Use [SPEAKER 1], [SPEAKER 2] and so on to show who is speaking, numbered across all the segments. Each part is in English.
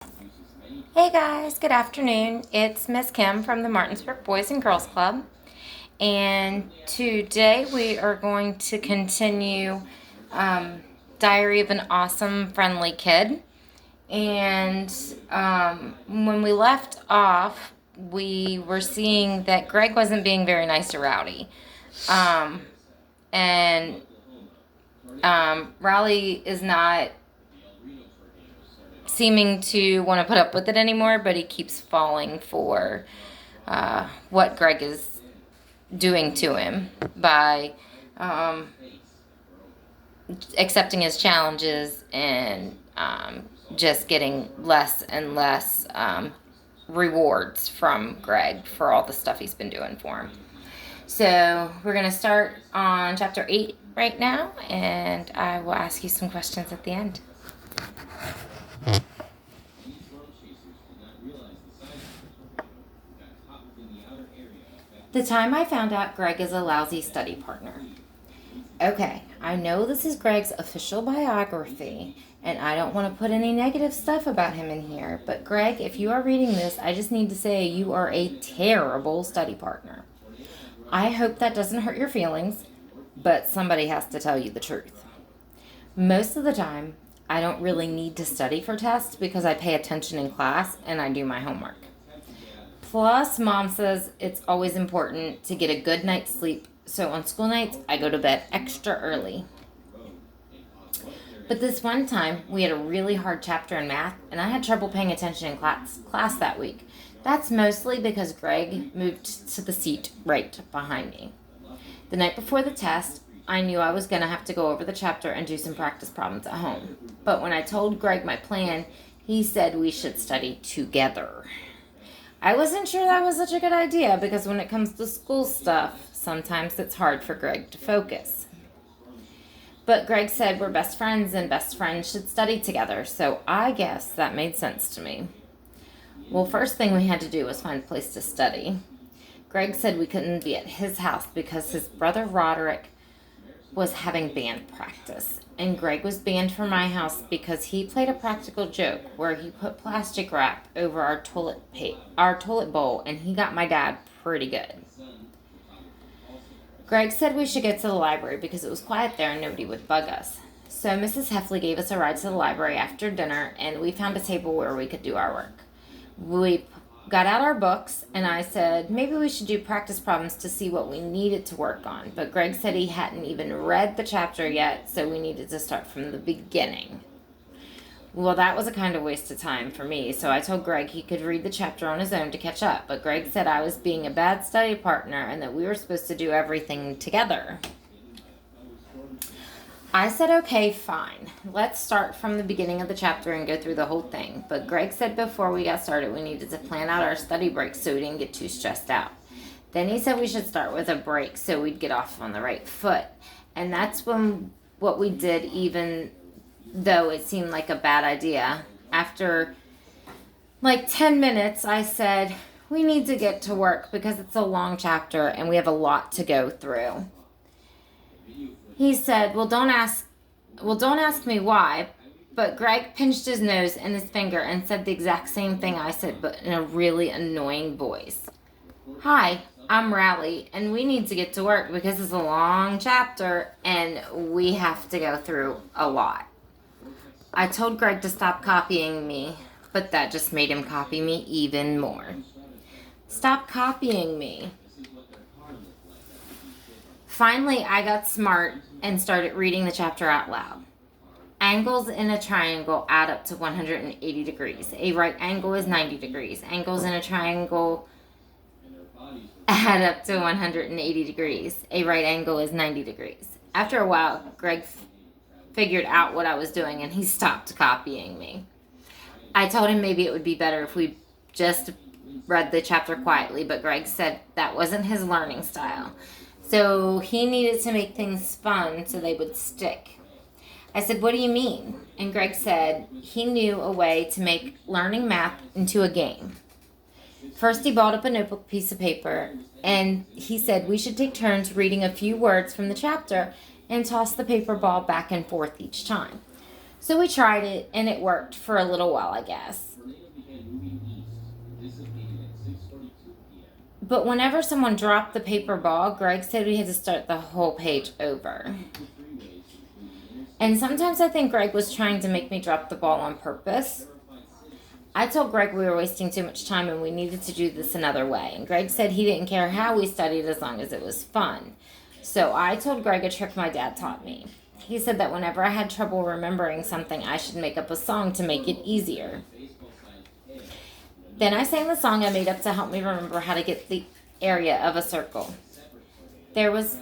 [SPEAKER 1] Hey guys, good afternoon. It's Miss Kim from the Martinsburg Boys and Girls Club, and today we are going to continue Diary of an Awesome Friendly Kid. And when we left off, we were seeing that Greg wasn't being very nice to Rowdy. And Rowdy is not seeming to want to put up with it anymore, but he keeps falling for what Greg is doing to him by accepting his challenges and just getting less and less rewards from Greg for all the stuff he's been doing for him. So we're going to start on chapter 8 right now, and I will ask you some questions at the end. The time I found out Greg is a lousy study partner. Okay, I know this is Greg's official biography, and I don't want to put any negative stuff about him in here, but Greg, if you are reading this, I just need to say you are a terrible study partner. I hope that doesn't hurt your feelings, but somebody has to tell you the truth. Most of the time, I don't really need to study for tests because I pay attention in class and I do my homework. Plus, Mom says it's always important to get a good night's sleep, so on school nights, I go to bed extra early. But this one time, we had a really hard chapter in math, and I had trouble paying attention in class that week. That's mostly because Greg moved to the seat right behind me. The night before the test, I knew I was going to have to go over the chapter and do some practice problems at home. But when I told Greg my plan, he said we should study together. I wasn't sure that was such a good idea because when it comes to school stuff, sometimes it's hard for Greg to focus. But Greg said we're best friends and best friends should study together, so I guess that made sense to me. Well, first thing we had to do was find a place to study. Greg said we couldn't be at his house because his brother Roderick was having band practice, and Greg was banned from my house because he played a practical joke where he put plastic wrap over our toilet bowl, and he got my dad pretty good. Greg said we should get to the library because it was quiet there and nobody would bug us. So Mrs. Heffley gave us a ride to the library after dinner, and we found a table where we could do our work. We got out our books, and I said maybe we should do practice problems to see what we needed to work on. But Greg said he hadn't even read the chapter yet, so we needed to start from the beginning. Well, that was a kind of waste of time for me, so I told Greg he could read the chapter on his own to catch up. But Greg said I was being a bad study partner and that we were supposed to do everything together. I said, okay, fine. Let's start from the beginning of the chapter and go through the whole thing. But Greg said before we got started we needed to plan out our study breaks so we didn't get too stressed out. Then he said we should start with a break so we'd get off on the right foot. And that's what we did, even though it seemed like a bad idea. After like 10 minutes, I said, we need to get to work because it's a long chapter and we have a lot to go through. He said, well, don't ask me why, but Greg pinched his nose and his finger and said the exact same thing I said, but in a really annoying voice. Hi, I'm Rally, and we need to get to work because it's a long chapter and we have to go through a lot. I told Greg to stop copying me, but that just made him copy me even more. Stop copying me. Finally, I got smart and started reading the chapter out loud. Angles in a triangle add up to 180 degrees. A right angle is 90 degrees. Angles in a triangle add up to 180 degrees. A right angle is 90 degrees. After a while, Greg figured out what I was doing and he stopped copying me. I told him maybe it would be better if we just read the chapter quietly, but Greg said that wasn't his learning style. So he needed to make things fun so they would stick. I said, what do you mean? And Greg said he knew a way to make learning math into a game. First, he balled up a notebook piece of paper, and he said we should take turns reading a few words from the chapter and toss the paper ball back and forth each time. So we tried it, and it worked for a little while, I guess. But whenever someone dropped the paper ball, Greg said we had to start the whole page over. And sometimes I think Greg was trying to make me drop the ball on purpose. I told Greg we were wasting too much time and we needed to do this another way. And Greg said he didn't care how we studied as long as it was fun. So I told Greg a trick my dad taught me. He said that whenever I had trouble remembering something, I should make up a song to make it easier. Then I sang the song I made up to help me remember how to get the area of a circle. There was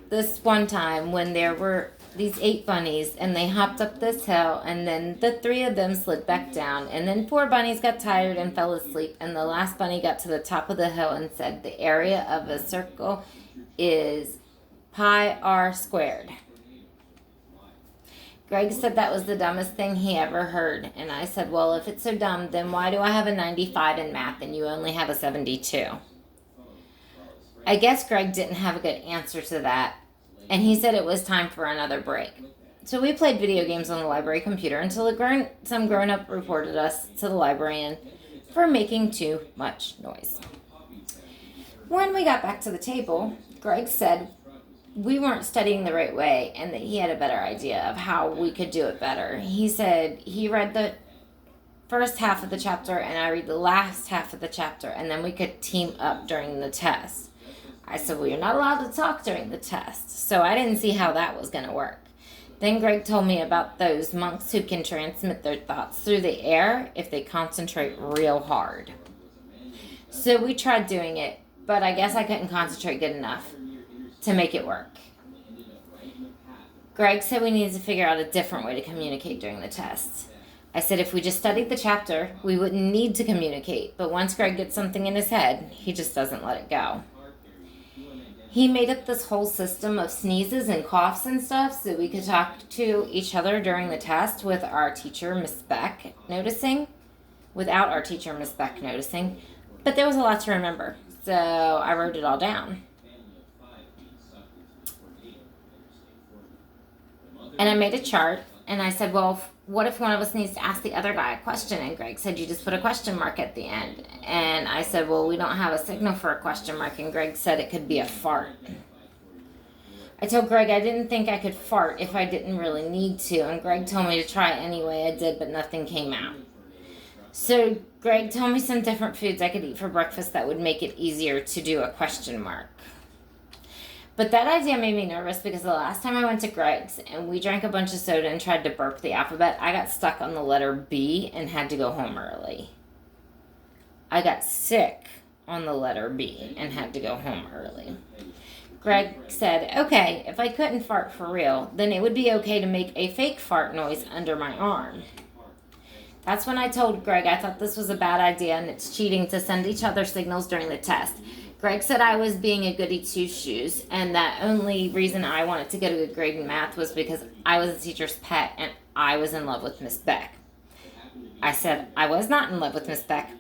[SPEAKER 1] this one time when there were these 8 bunnies and they hopped up this hill, and then the 3 of them slid back down, and then 4 bunnies got tired and fell asleep, and the last bunny got to the top of the hill and said the area of a circle is pi r squared. Greg said that was the dumbest thing he ever heard, and I said, well, if it's so dumb, then why do I have a 95 in math and you only have a 72? I guess Greg didn't have a good answer to that, and he said it was time for another break. So we played video games on the library computer until some grown-up reported us to the librarian for making too much noise. When we got back to the table, Greg said we weren't studying the right way and that he had a better idea of how we could do it better. He said he read the first half of the chapter and I read the last half of the chapter, and then we could team up during the test. I said, well, you're not allowed to talk during the test, so I didn't see how that was going to work. Then Greg told me about those monks who can transmit their thoughts through the air if they concentrate real hard. So we tried doing it, but I guess I couldn't concentrate good enough to make it work. Greg said we needed to figure out a different way to communicate during the test. I said if we just studied the chapter, we wouldn't need to communicate, but once Greg gets something in his head, he just doesn't let it go. He made up this whole system of sneezes and coughs and stuff so we could talk to each other during the test with our teacher, Miss Beck, without our teacher, Miss Beck, noticing. But there was a lot to remember, so I wrote it all down. And I made a chart, and I said, well, what if one of us needs to ask the other guy a question? And Greg said, you just put a question mark at the end. And I said, well, we don't have a signal for a question mark. And Greg said it could be a fart. I told Greg I didn't think I could fart if I didn't really need to. And Greg told me to try it anyway. I did, but nothing came out. So Greg told me some different foods I could eat for breakfast that would make it easier to do a question mark. But that idea made me nervous because the last time I went to Greg's and we drank a bunch of soda and tried to burp the alphabet, I got stuck on the letter B and had to go home early. I got sick on the letter B and had to go home early. Greg said, okay, if I couldn't fart for real, then it would be okay to make a fake fart noise under my arm. That's when I told Greg I thought this was a bad idea and it's cheating to send each other signals during the test. Greg said I was being a goody two-shoes, and that only reason I wanted to get a good grade in math was because I was a teacher's pet and I was in love with Miss Beck. I said I was not in love with Miss Beck,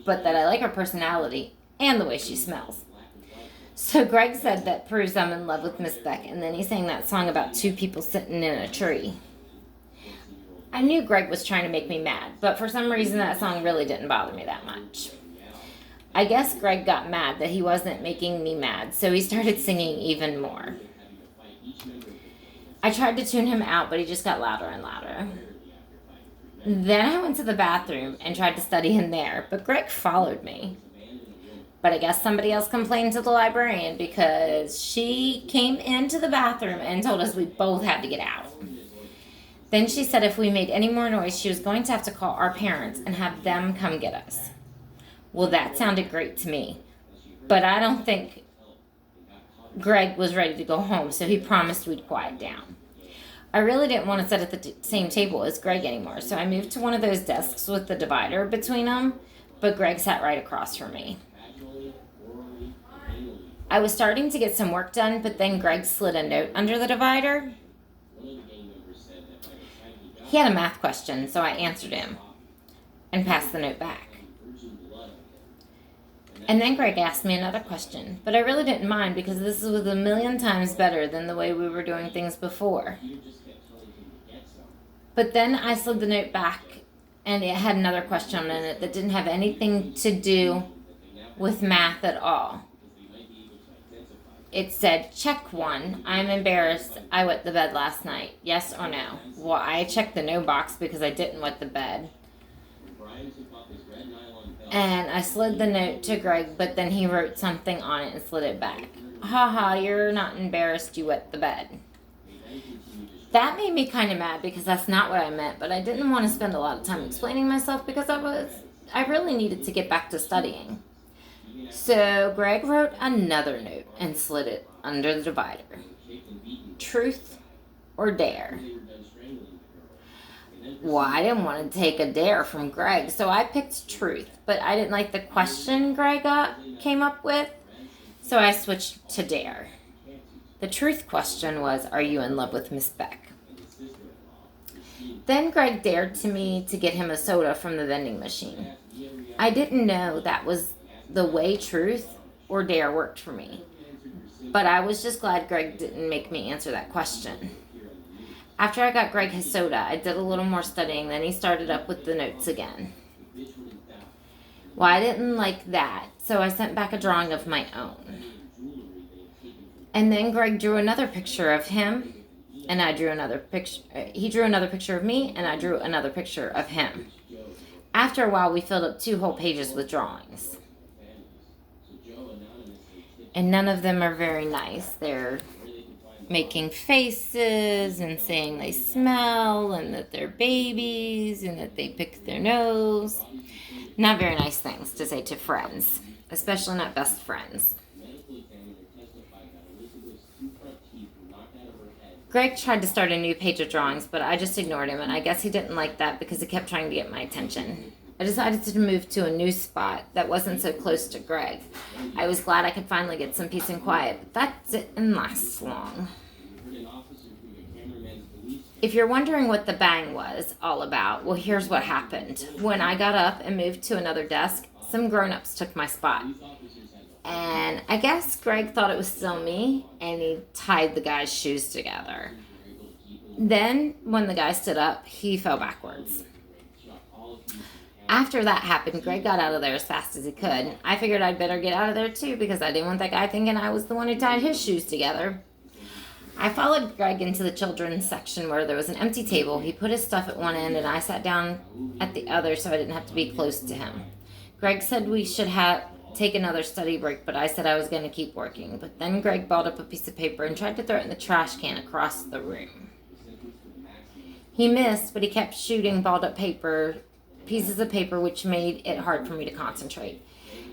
[SPEAKER 1] but that I like her personality and the way she smells. So Greg said that proves I'm in love with Miss Beck, and then he sang that song about 2 people sitting in a tree. I knew Greg was trying to make me mad, but for some reason that song really didn't bother me that much. I guess Greg got mad that he wasn't making me mad, so he started singing even more. I tried to tune him out, but he just got louder and louder. Then I went to the bathroom and tried to study in there, but Greg followed me. But I guess somebody else complained to the librarian because she came into the bathroom and told us we both had to get out. Then she said if we made any more noise, she was going to have to call our parents and have them come get us. Well, that sounded great to me, but I don't think Greg was ready to go home, so he promised we'd quiet down. I really didn't want to sit at the same table as Greg anymore, so I moved to one of those desks with the divider between them, but Greg sat right across from me. I was starting to get some work done, but then Greg slid a note under the divider. He had a math question, so I answered him and passed the note back. And then Greg asked me another question, but I really didn't mind because this was a million times better than the way we were doing things before. But then I slid the note back, and it had another question in it that didn't have anything to do with math at all. It said, check 1. I'm embarrassed. I wet the bed last night. Yes or no? Well, I checked the no box because I didn't wet the bed. And I slid the note to Greg, but then he wrote something on it and slid it back. Haha, you're not embarrassed you wet the bed. That made me kind of mad because that's not what I meant, but I didn't want to spend a lot of time explaining myself because I really needed to get back to studying. So Greg wrote another note and slid it under the divider. Truth or dare? Well, I didn't want to take a dare from Greg, so I picked truth, but I didn't like the question Greg came up with, so I switched to dare. The truth question was, are you in love with Miss Beck? Then Greg dared to me to get him a soda from the vending machine. I didn't know that was the way truth or dare worked for me, but I was just glad Greg didn't make me answer that question. After I got Greg his soda, I did a little more studying, then he started up with the notes again. Well, I didn't like that, so I sent back a drawing of my own. And then Greg drew another picture of him, and I drew another picture. He drew another picture of me, and I drew another picture of him. After a while, we filled up 2 whole pages with drawings. And none of them are very nice. They're making faces and saying they smell and that they're babies and that they pick their nose. Not very nice things to say to friends, especially not best friends. Greg tried to start a new page of drawings, but I just ignored him, and I guess he didn't like that because he kept trying to get my attention. I decided to move to a new spot that wasn't so close to Greg. I was glad I could finally get some peace and quiet, but that didn't last long. If you're wondering what the bang was all about, well, here's what happened. When I got up and moved to another desk, some grown-ups took my spot. And I guess Greg thought it was still me, and he tied the guy's shoes together. Then, when the guy stood up, he fell backwards. After that happened, Greg got out of there as fast as he could. I figured I'd better get out of there too because I didn't want that guy thinking I was the one who tied his shoes together. I followed Greg into the children's section where there was an empty table. He put his stuff at one end and I sat down at the other so I didn't have to be close to him. Greg said we should take another study break, but I said I was going to keep working. But then Greg balled up a piece of paper and tried to throw it in the trash can across the room. He missed, but he kept shooting balled up pieces of paper, which made it hard for me to concentrate.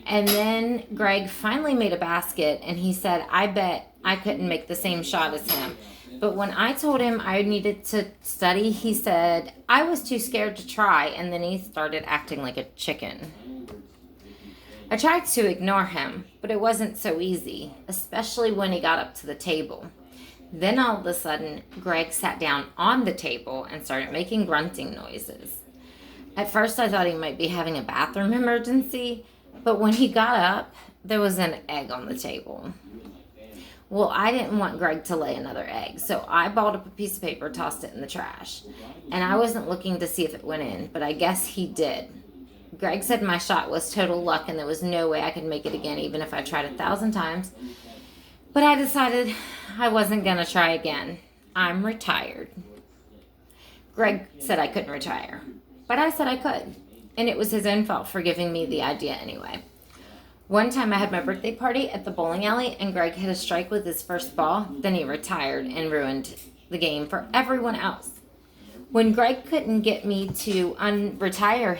[SPEAKER 1] And then Greg finally made a basket, and he said, I bet I couldn't make the same shot as him. But when I told him I needed to study, he said, I was too scared to try, and then he started acting like a chicken. I tried to ignore him, but it wasn't so easy, especially when he got up to the table. Then all of a sudden, Greg sat down on the table and started making grunting noises. At first, I thought he might be having a bathroom emergency, but when he got up, there was an egg on the table. Well, I didn't want Greg to lay another egg, so I balled up a piece of paper, tossed it in the trash. And I wasn't looking to see if it went in, but I guess he did. Greg said my shot was total luck and there was no way I could make it again, even if I tried 1,000 times. But I decided I wasn't going to try again. I'm retired. Greg said I couldn't retire. But I said I could, and it was his own fault for giving me the idea anyway. One time I had my birthday party at the bowling alley, and Greg hit a strike with his first ball. Then he retired and ruined the game for everyone else. When Greg couldn't get me to unretire,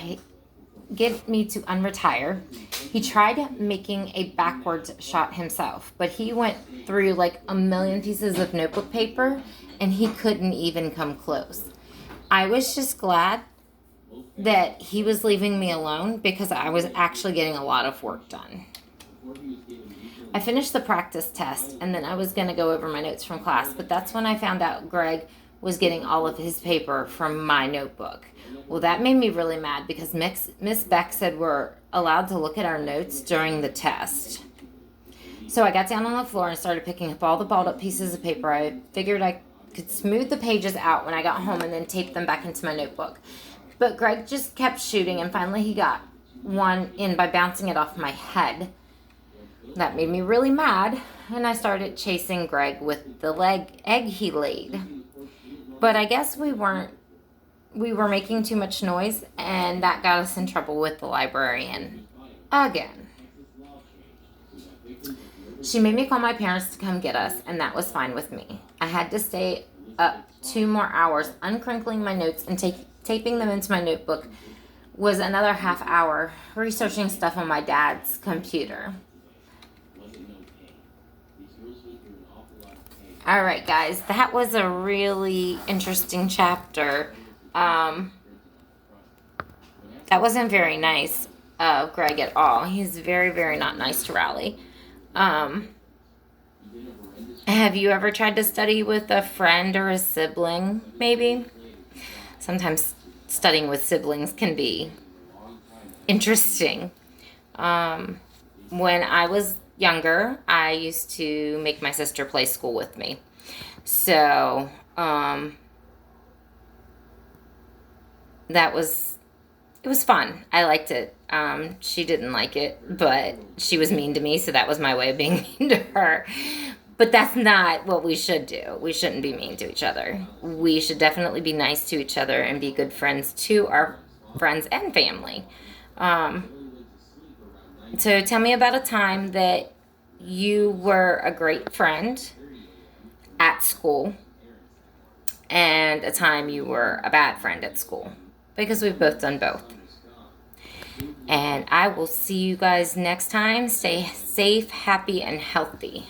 [SPEAKER 1] he tried making a backwards shot himself, but he went through like a million pieces of notebook paper, and he couldn't even come close. I was just glad that he was leaving me alone because I was actually getting a lot of work done. I finished the practice test and then I was going to go over my notes from class, but that's when I found out Greg was getting all of his paper from my notebook. Well, that made me really mad because Miss Beck said we're allowed to look at our notes during the test. So I got down on the floor and started picking up all the balled up pieces of paper. I figured I could smooth the pages out when I got home and then tape them back into my notebook. But Greg just kept shooting, and finally he got one in by bouncing it off my head. That made me really mad, and I started chasing Greg with the egg he laid. But I guess we were making too much noise, and that got us in trouble with the librarian again. She made me call my parents to come get us, and that was fine with me. I had to stay up 2 more hours uncrinkling my notes and taping them into my notebook. Was another half hour researching stuff on my dad's computer. All right, guys, that was a really interesting chapter. That wasn't very nice of Greg at all. He's very, very not nice to Riley. Have you ever tried to study with a friend or a sibling, maybe? Sometimes studying with siblings can be interesting. When I was younger, I used to make my sister play school with me. So, it was fun. I liked it. She didn't like it, but she was mean to me, so that was my way of being mean to her. But that's not what we should do. We shouldn't be mean to each other. We should definitely be nice to each other and be good friends to our friends and family. So tell me about a time that you were a great friend at school and a time you were a bad friend at school, because we've both done both. And I will see you guys next time. Stay safe, happy, and healthy.